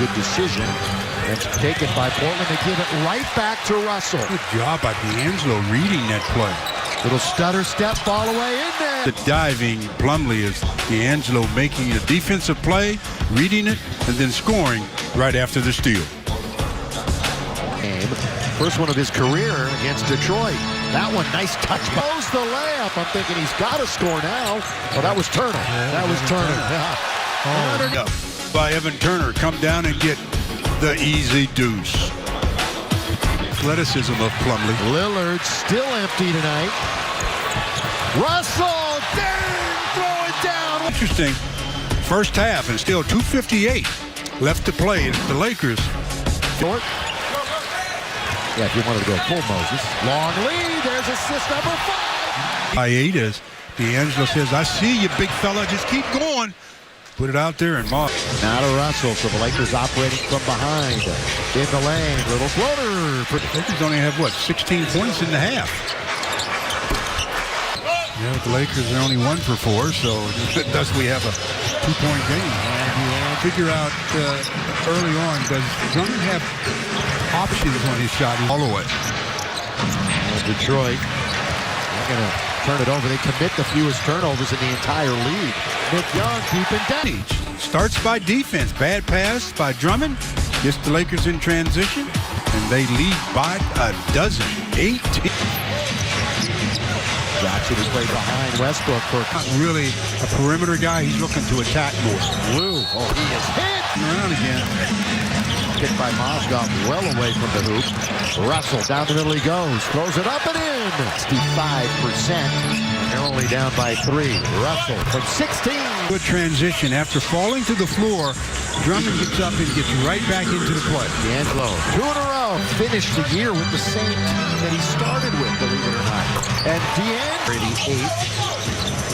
good decision. And taken by Portland. They give it right back to Russell. Good job by D'Angelo reading that play. Little stutter step, fall away in there. The diving Plumlee is D'Angelo making a defensive play, reading it, and then scoring right after the steal. First one of his career against Detroit. That one, nice touch. Blows the layup. I'm thinking he's got to score now. Oh, that was Turner. That was Turner. Oh. By Evan Turner, come down and get the easy deuce. Athleticism of Plumlee. Lillard still empty tonight. Russell, dang, throw it down. Interesting. First half and still 2:58 left to play. The Lakers. Short. Yeah, if you wanted to go full Moses. Long lead. There's assist number 5. By 8 as D'Angelo says, I see you, big fella. Just keep going. Put it out there and mark. Now to Russell, so the Lakers operating from behind. In the lane, little floater. The Lakers only have, what, 16 points in the half. Yeah, the Lakers are only 1 for 4, so thus we have a 2-point game. And you figure out early on, does Drummond have options on his shot all the way? Detroit, they're going to turn it over. They commit the fewest turnovers in the entire league. Nick Young keeping down. Starts by defense. Bad pass by Drummond. Gets the Lakers in transition, and they lead by a dozen. 18. Jackson is played behind Westbrook for Not really a perimeter guy. He's looking to attack more. Woo. Oh, he is hit. Around again. Hit by Mozgov, well away from the hoop. Russell, down the middle he goes. Throws it up and in. 65%. They're only down by 3. Russell from 16. Good transition. After falling to the floor, Drummond gets up and gets right back into the play. D'Angelo, 2 in a row. Finished the year with the same team that he started with, believe it or not. And D'Angelo, 88.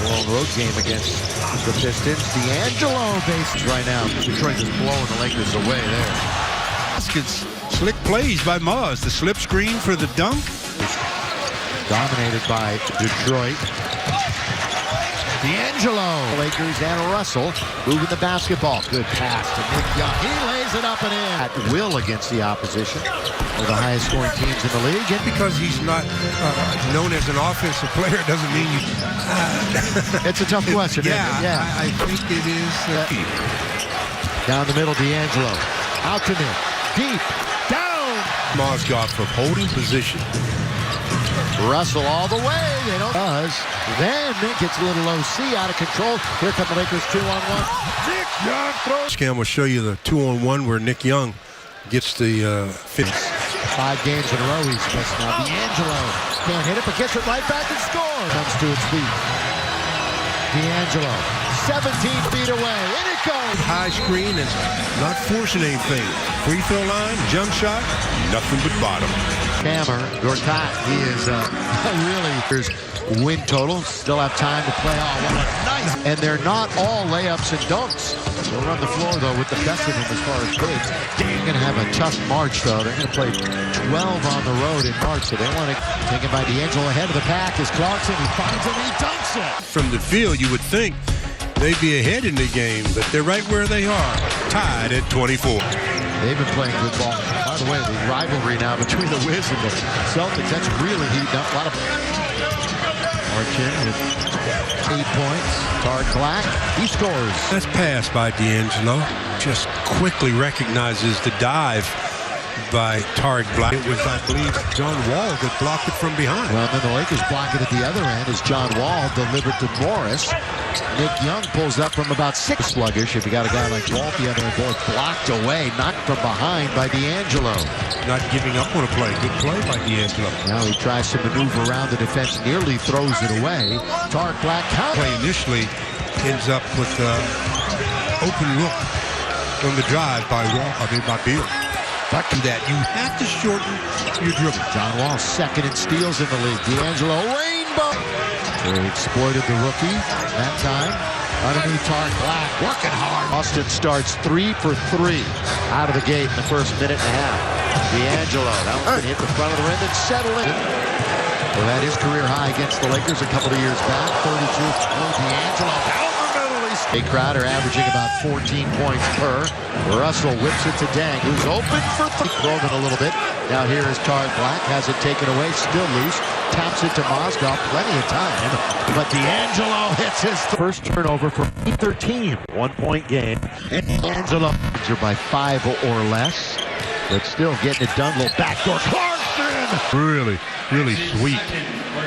Long road game against the Pistons. D'Angelo bases right now. Detroit is blowing the Lakers away there. Baskets. Slick plays by Maz. The slip screen for the dunk. Dominated by Detroit. D'Angelo. Lakers and Russell moving the basketball. Good pass to Nick Young. He lays it up and in. At will against the opposition. One of the highest scoring teams in the league. And Because he's not known as an offensive player doesn't mean you... it's a tough question, yeah, isn't it? Yeah. I think it is. Down the middle, D'Angelo. Out to Nick. Deep. Down. Mozgov from holding position. Russell all the way. They don't. Then Nick gets a little OC out of control. Here come the Lakers 2-on-1. Nick Young throws. Cam will show you the 2-on-1 where Nick Young gets the finish. 5 games in a row he's missed now. D'Angelo can't hit it, but gets it right back and scores. Comes to its feet. D'Angelo, 17 feet away. In it goes. High screen and not forcing anything. Free throw line, jump shot, nothing but bottom. Hammer, Gortat, he is really. Here's win total. Still have time to play. Oh, what a nice. And they're not all layups and dunks. They'll run the floor, though, with the best of them as far as bigs. They're going to have a tough March, though. They're going to play 12 on the road in March, so they want to take it by D'Angelo ahead of the pack. Is Clarkson. He finds him. He dunks it. From the field, you would think they'd be ahead in the game, but they're right where they are, tied at 24. They've been playing good ball. By the way, the rivalry now between the Wiz and the Celtics, that's really heating up. A lot of Marchin with 8 points. Tarek Black, he scores. That's pass by D'Angelo. Just quickly recognizes the dive by Tarek Black. It was, I believe, John Wall that blocked it from behind. Well, then the Lakers block it at the other end as John Wall delivered to Morris. Nick Young pulls up from about 6. Sluggish if you got a guy like Wall at the other end. Boy, blocked away, knocked from behind by D'Angelo. Not giving up on a play. Good play by D'Angelo. Now he tries to maneuver around the defense, nearly throws it away. Tarek Black counter. Play initially ends up with open look on the drive by Wall. By Beal. Back to that, you have to shorten your dribble. John Wall second in steals in the league. D'Angelo, rainbow. They exploited the rookie that time. Underneath Tarek Black, working hard. Austin starts 3 for 3 out of the gate in the first minute and a half. D'Angelo, that one's been hit the front of the rim and settle it. Well, that is career high against the Lakers a couple of years back. 32. D'Angelo down the middle, he A Crowder averaging about 14 points per. Russell whips it to Dang, who's open for Grogan a little bit. Now here is Tard Black, has it taken away, still loose. Taps it to Mozgov, plenty of time. But D'Angelo hits his first turnover for 13. 1-point game. And D'Angelo by 5 or less. But still getting it done. Little backdoor. Clarkson! Really, really sweet.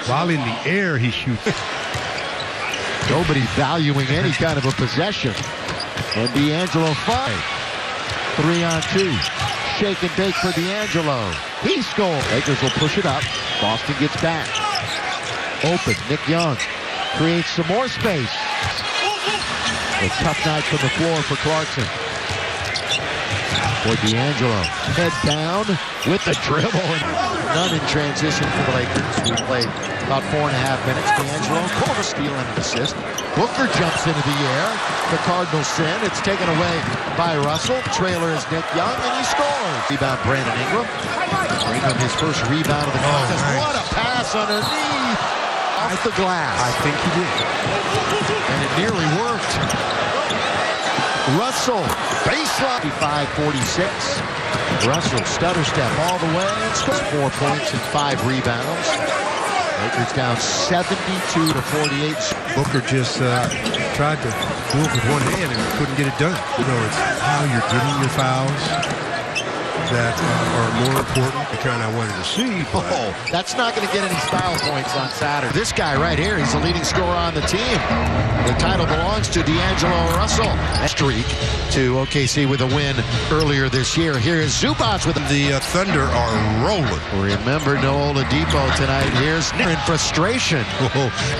While in the air, he shoots. Nobody valuing any kind of a possession. And D'Angelo 5. 3-on-2. Shake and bake for D'Angelo. He scores. Lakers will push it up. Boston gets back. Open. Nick Young creates some more space. A tough night from the floor for Clarkson. For D'Angelo. Head down with the dribble. None in transition for the Lakers. We played about 4.5 minutes. D'Angelo, corner steal and an assist. Booker jumps into the air. The Cardinals sin. It's taken away by Russell. Trailer is Nick Young, and he scores. Rebound Brandon Ingram. Ingram his first rebound of the contest. Nice. What a pass underneath. Off the glass. I think he did. And it nearly worked. Russell, baseline. 55-46. Russell, stutter step all the way. And scores 4 points and 5 rebounds. Lakers down 72-48. Booker just tried to do it with one hand and couldn't get it done. You know, it's how you're getting your fouls that are more important. The kind I wanted to see. But That's not going to get any style points on Saturday. This guy right here, he's the leading scorer on the team. The title belongs to D'Angelo Russell. A streak to OKC with a win earlier this year. Here is Zubac with the Thunder are rolling. Remember no Oladipo tonight. Here's in frustration.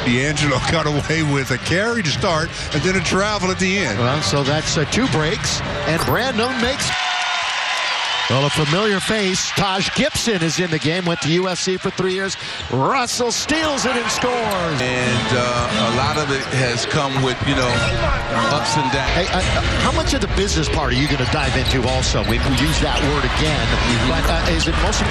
D'Angelo got away with a carry to start and then a travel at the end. Well, so that's 2 breaks, and Brandon makes. Well, a familiar face, Taj Gibson is in the game, went to USC for 3 years. Russell steals it and scores. And a lot of it has come with, ups and downs. Hey, how much of the business part are you going to dive into also? We use that word again. But is it mostly...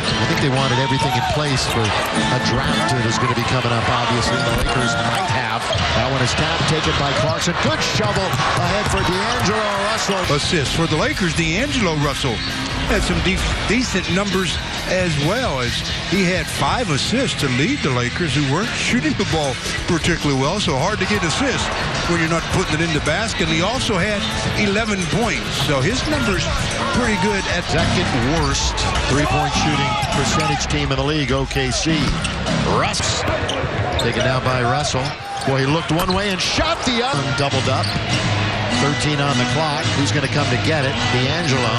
I think they wanted everything in place for a draft that is going to be coming up, obviously. The Lakers might have. That one is tapped, taken by Clarkson. Good shovel ahead for D'Angelo Russell. Assists for the Lakers. D'Angelo Russell had some decent numbers as well, as he had 5 assists to lead the Lakers, who weren't shooting the ball particularly well, so hard to get assists when you're not putting it in the basket. And he also had 11 points, so his numbers pretty good at second worst three-point shooting percentage team in the league, OKC. Russ taken down by Russell. Boy, he looked one way and shot the other. Doubled up. 13 on the clock. Who's going to come to get it? D'Angelo.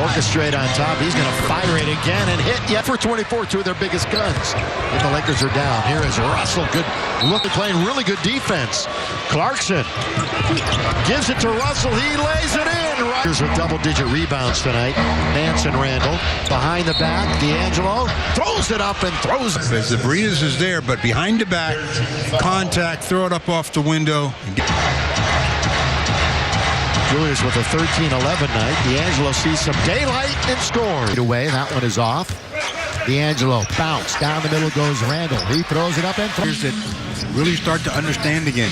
Orchestrate on top. He's going to fire it again and hit. Yeah, for 24, 2 of their biggest guns. And the Lakers are down. Here is Russell. Good look at playing really good defense. Clarkson gives it to Russell. He lays it in. Lakers with double-digit rebounds tonight. Nance and Randall behind the back. D'Angelo throws it up and throws it. As the breeze is there, but behind the back, contact, throw it up off the window. Julius with a 13-11 night. D'Angelo sees some daylight and scores. Away, that one is off. D'Angelo bounce. Down the middle goes Randall. He throws it up and Players that really start to understand the game.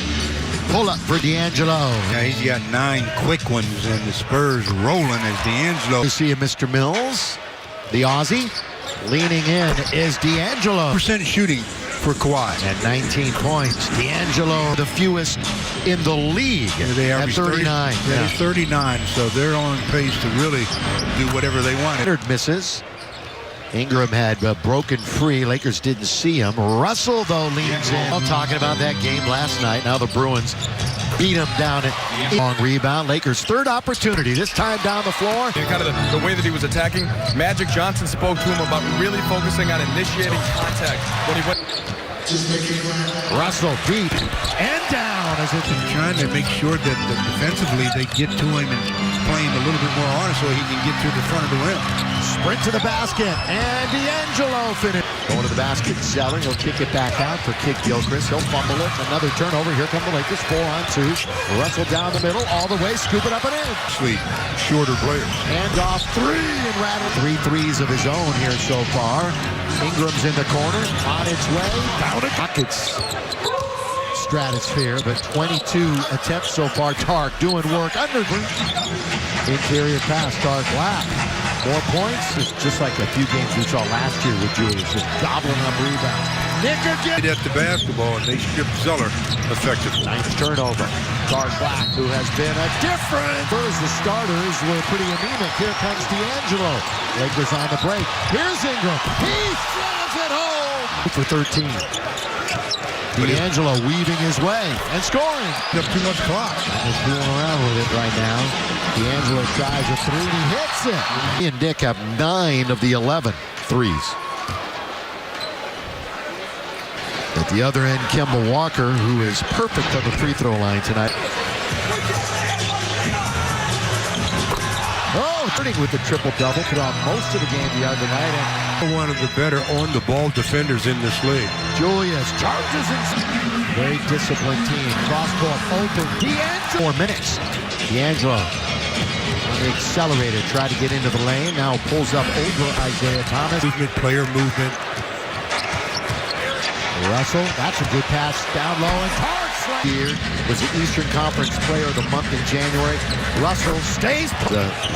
Pull up for D'Angelo. Yeah, he's got 9 quick ones, and the Spurs rolling as D'Angelo. You see Mr. Mills, the Aussie. Leaning in is D'Angelo. % shooting for Kawhi. At 19 points. D'Angelo, the fewest in the league. They at average 39. 39, so they're on pace to really do whatever they want. Leonard misses. Ingram had broken free. Lakers didn't see him. Russell, though, leans in. I'm talking about that game last night. Now the Bruins beat him down at long rebound. Lakers' third opportunity, this time down the floor. Kind of the way that he was attacking. Magic Johnson spoke to him about really focusing on initiating contact when he went. Russell deep and down as it's trying to make sure that defensively they get to him and play him a little bit more honest so he can get to the front of the rim. Sprint to the basket, and D'Angelo finished. Going to the basket, Zeller. He'll kick it back out for Kid Gilchrist. He'll fumble it. Another turnover. Here come the Lakers. 4-on-2. Russell down the middle, all the way, scoop it up and in. Sweet, shorter players. Hand off 3 and rattle. 3 threes of his own here so far. Ingram's in the corner, on its way. Down it. Buckets. stratosphere, but 22 attempts so far. Tark doing work under interior pass. Tark Black. More points. It's just like a few games we saw last year with Julius, just gobbling up rebounds. Nick again. At the basketball, and they stripped Zeller effectively. Ninth turnover. Tark Black, who has been a difference. First, the starters were pretty anemic. Here comes D'Angelo. Lakers on the break. Here's Ingram. He slams it home for 13. D'Angelo weaving his way and scoring. Up too much clock. Just fooling around with it right now. D'Angelo tries a three and he hits it. He and Nick have 9 of the 11 threes. At the other end, Kemba Walker, who is perfect on the free throw line tonight. Oh, turning with the triple-double. Put on most of the game the other night. And One of the better on-the-ball defenders in this league. Julius charges in. Very disciplined team. Cross-court open. D'Angelo. 4 minutes. D'Angelo on the accelerator. Tried to get into the lane. Now pulls up over Isaiah Thomas. Movement, player movement. Russell, that's a good pass down low, and Tark here was the Eastern Conference Player of the Month in January. Russell stays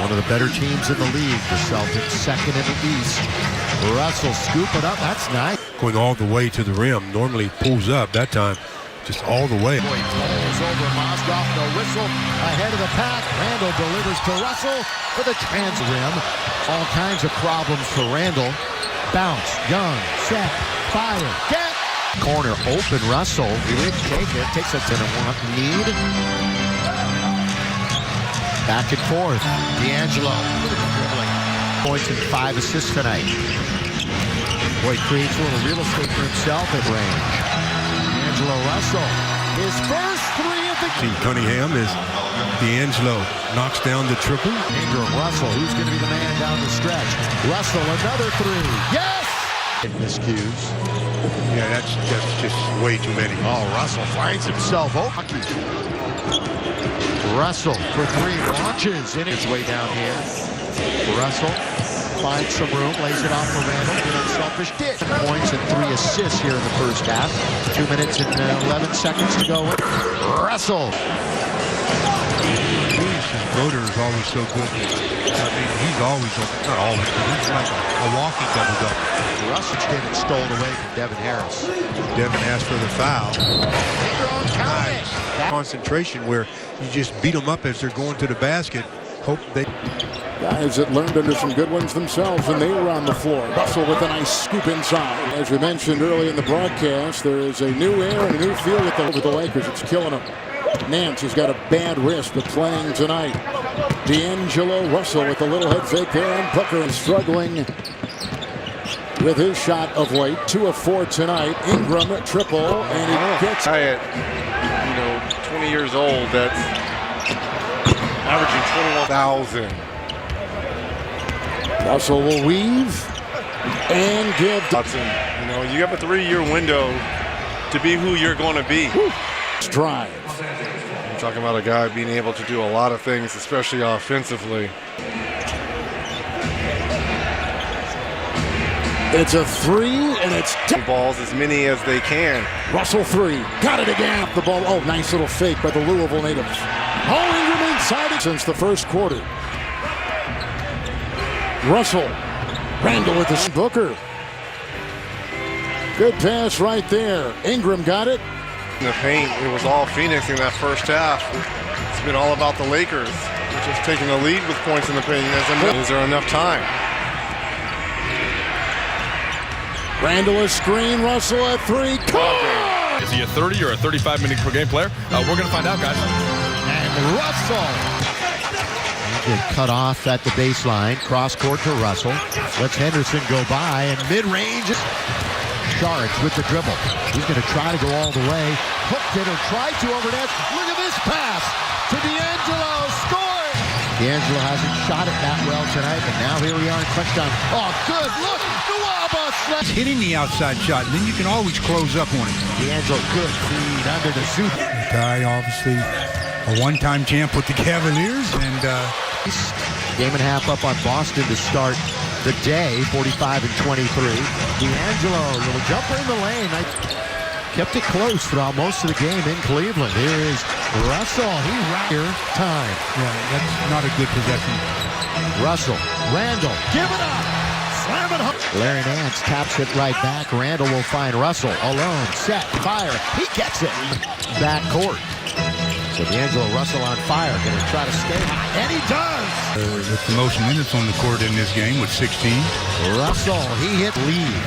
one of the better teams in the league. The Celtics second in the East. Russell scoop it up. That's nice. Going all the way to the rim. Normally pulls up. That time, just all the way. Pulls over Mozgov. No whistle. Ahead of the pack. Randall delivers to Russell for the trans rim. All kinds of problems for Randall. Bounce. Young. Set. Fire. Get. Corner open. Russell. He didn't take it. Takes it to the need. Back and forth. D'Angelo. Points and 5 assists tonight. Boy, creates a little real estate for himself at range. D'Angelo Russell. His first 3 of the game. Cunningham is D'Angelo knocks down the triple. Ingram Russell. Who's going to be the man down the stretch? Russell, another 3. Yes! Miscues. Yeah, that's just way too many. Oh, Russell finds himself open. Russell for 3 launches in his way down here. Russell finds some room, lays it off for Randall. An unselfish dish. Points and 3 assists here in the first half. 2 minutes and 11 seconds to go. Russell. Broder is always so good. I mean, he's always, not always, but he's like a walking double-double. Russell getting stolen away from Devin Harris. Devin asked for the foul. Nice. Concentration where you just beat them up as they're going to the basket. Hope they... Guys that learned under some good ones themselves, and they were on the floor. Russell with a nice scoop inside. As we mentioned early in the broadcast, there is a new air and a new feel with the Lakers. It's killing them. Nance has got a bad wrist, but playing tonight. D'Angelo Russell with a little head fake there, and Booker is struggling with his shot of late. 2 of 4 tonight. Ingram triple, and he gets. At 20 years old, that's averaging 21,000. Russell will weave and give. You have a 3-year window to be who you're going to be. Drive. I'm talking about a guy being able to do a lot of things, especially offensively. It's a 3, and it's balls as many as they can. Russell 3. Got it again. The ball. Oh, nice little fake by the Louisville natives. Oh, Ingram inside it since the first quarter. Russell. Randall with the Booker. Good pass right there. Ingram got it. In the paint, it was all Phoenix in that first half. It's been all about the Lakers. They're just taking the lead with points in the paint. Is there enough time? Randall a screen. Russell at 3. Is he a 30 or a 35-minute per game player? We're going to find out, guys. And Russell. Get cut off at the baseline. Cross court to Russell. Lets Henderson go by, and mid-range. Charge with the dribble. He's going to try to go all the way. Hooked it or tried to over net. Look at this pass to D'Angelo. Score! D'Angelo hasn't shot it that well tonight, but now here we are in crunch time. Oh, good look. It's hitting the outside shot, and then you can always close up on it. D'Angelo, good feed under the suit. Guy, obviously, a one-time champ with the Cavaliers, and game and a half up on Boston to start the day, 45 and 23. D'Angelo, little jumper in the lane. kept it close throughout most of the game in Cleveland. Here is Russell. He here time. Yeah, that's not a good possession. Russell, Randall, give it up. Slam it home. Larry Nance taps it right back. Randall will find Russell alone. Set, fire. He gets it. Back court. So D'Angelo Russell on fire. Going to try to stay high. And he does. With the most minutes on the court in this game with 16. Russell, he hit lead.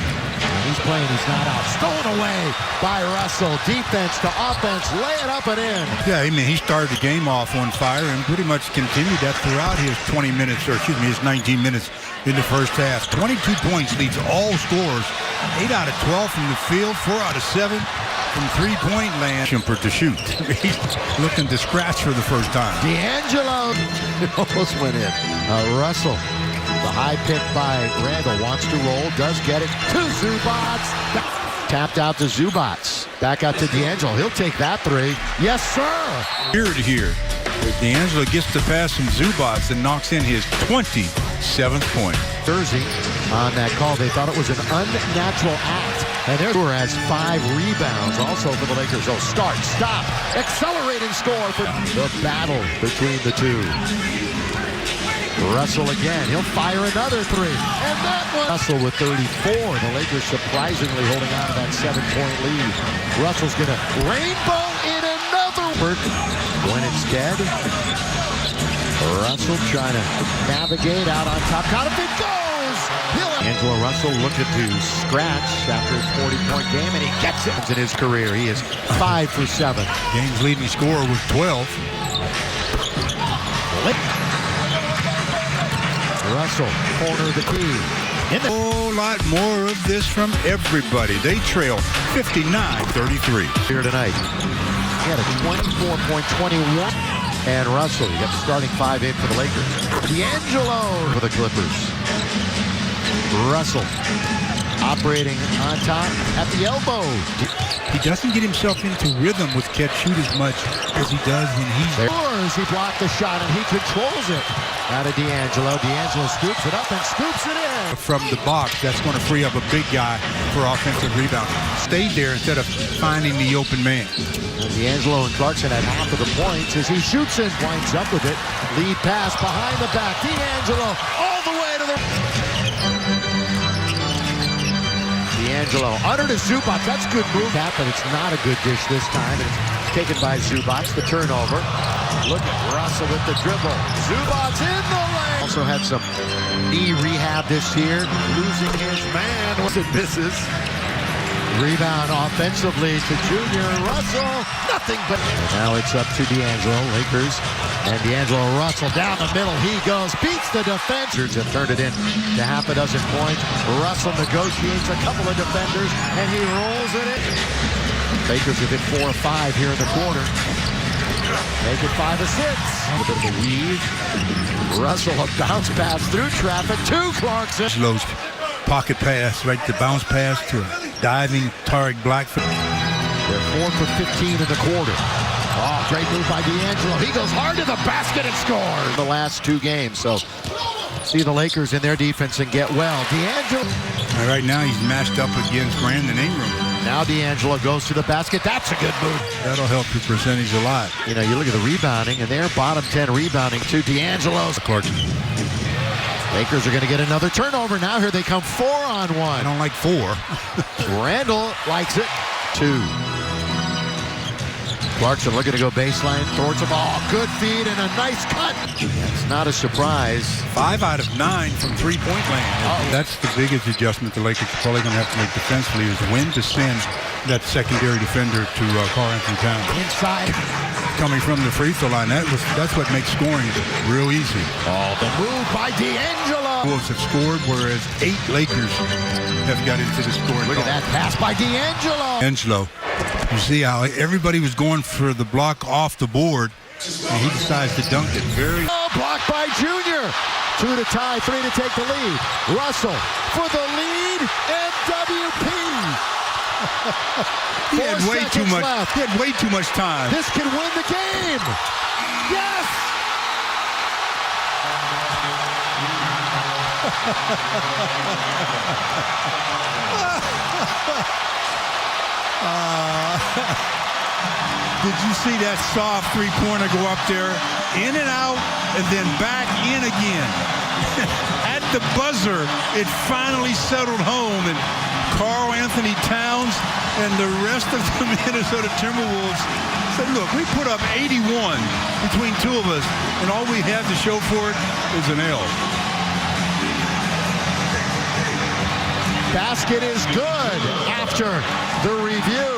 He's playing, he's not out. Stolen away by Russell. Defense to offense. Lay it up and in. Yeah, I mean, he started the game off on fire and pretty much continued that throughout his 20 minutes, or excuse me, his 19 minutes in the first half. 22 points, leads all scorers. 8 out of 12 from the field, 4 out of 7 from three-point land. Shumpert to shoot. He's looking to scratch for the first time. D'Angelo almost went in. Russell. The high pick by Randall, wants to roll, does get it to Zubac. Tapped out to Zubac. Back out to D'Angelo. He'll take that three. Yes, sir. Here. D'Angelo gets the pass from Zubac and knocks in his 27th point. Jersey on that call. They thought it was an unnatural act. And there has 5 rebounds also for the Lakers. Oh, start, stop, accelerating score for the battle between the two. Russell again. He'll fire another three. And that one. Russell with 34. The Lakers surprisingly holding on to that 7-point lead. Russell's going to rainbow in another. When it's dead. Russell trying to navigate out on top. Caught it goes. Angelo Russell looking to scratch after his 40-point game, and he gets it in his career. He is 5 for 7. Game's leading scorer was 12. Russell, corner of the key. A whole lot more of this from everybody. They trail 59-33. Here tonight. He had a 24.21. And Russell, you got the starting 5 in for the Lakers. D'Angelo for the Clippers. Russell operating on top at the elbow. He doesn't get himself into rhythm with catch shoot as much as he does when he's there. He blocked the shot and he controls it. Out of D'Angelo. D'Angelo scoops it up and scoops it in. From the box, that's going to free up a big guy for offensive rebound. Stayed there instead of finding the open man. And D'Angelo and Clarkson at half of the points as he shoots and winds up with it. Lead pass behind the back. D'Angelo all the way to the... D'Angelo under to Zubac. That's good move. But it's not a good dish this time. It's taken by Zubac. The turnover. Look at Russell with the dribble. Zubac in the lane. Also had some knee rehab this year. Losing his man. It misses. Rebound offensively to Junior Russell. Nothing but... Now it's up to D'Angelo. Lakers. And D'Angelo Russell down the middle. He goes. Beats the defense. Have turned it in to half a dozen points. Russell negotiates a couple of defenders. And he rolls it in. Lakers have hit 4 or 5 here in the quarter. Make it 5 or 6. A bit of a weave. Russell a bounce pass through traffic to Clarkson. Slow's pocket pass, right to bounce pass to diving Tariq Blackfoot. They're 4 for 15 in the quarter. Oh, great move by D'Angelo. He goes hard to the basket and scores. The last 2 games. So see the Lakers in their defense and get well. D'Angelo. Right now he's matched up against Brandon Ingram. Now D'Angelo goes to the basket. That's a good move. That'll help your percentage a lot. You know, you look at the rebounding, and they're bottom 10 rebounding to D'Angelo's. Clarkson. Lakers are going to get another turnover. Now here they come 4-on-1. I don't like 4. Randall likes it. 2. Clarkson looking to go baseline towards the ball. Good feed and a nice cut. It's not a surprise. 5 out of 9 from three-point land. That's the biggest adjustment the Lakers are probably going to have to make defensively is when to send that secondary defender to Karl Anthony Towns. Inside. Coming from the free throw line, that's what makes scoring real easy. Oh, the move by D'Angelo. Wolves have scored, whereas 8 Lakers have got into the scoring. Look at that pass by D'Angelo. You see how everybody was going for the block off the board, and he decides to dunk it. Blocked by Junior. 2 to tie, 3 to take the lead. Russell for the lead, and WP. He had way too much. Left. He had way too much time. This can win the game. Yes. Did you see that soft three-pointer go up there, in and out, and then back in again? At the buzzer, it finally settled home, and Karl Anthony Towns and the rest of the Minnesota Timberwolves said, look, we put up 81 between two of us, and all we have to show for it is an L. Basket is good after the review.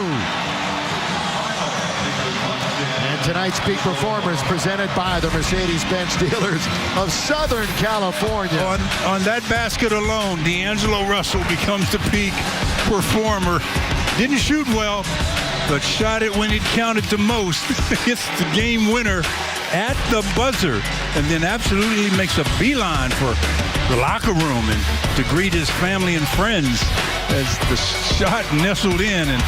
And tonight's peak performers presented by the Mercedes-Benz dealers of Southern California. On that basket alone, D'Angelo Russell becomes the peak performer. Didn't shoot well, but shot it when it counted the most. It's the game winner at the buzzer, and then absolutely makes a beeline for the locker room and to greet his family and friends as the shot nestled in. And